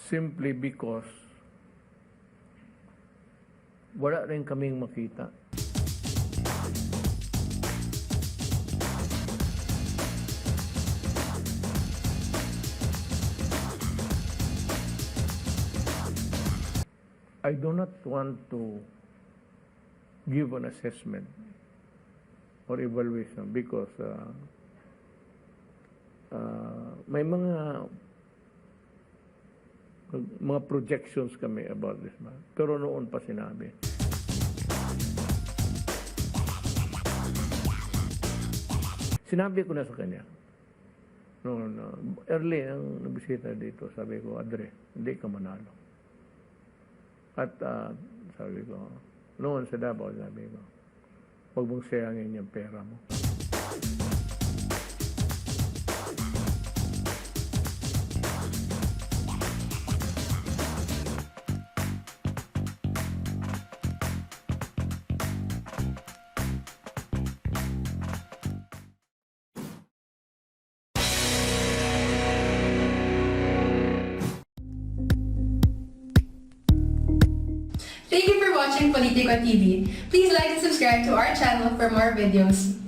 simply because wala rin kaming makita. I do not want to give an assessment or evaluation because may mga projections kami about this man. Pero noon pa sinabi. Sinabi ko na sa kanya. Noon, early ang nabisita dito, sabi ko, Adre, hindi ka manalo. At sabi ko, noon sa Davao, sabi ko, huwag mong sayangin yung pera mo. Thank you for watching Politico TV. Please like and subscribe to our channel for more videos.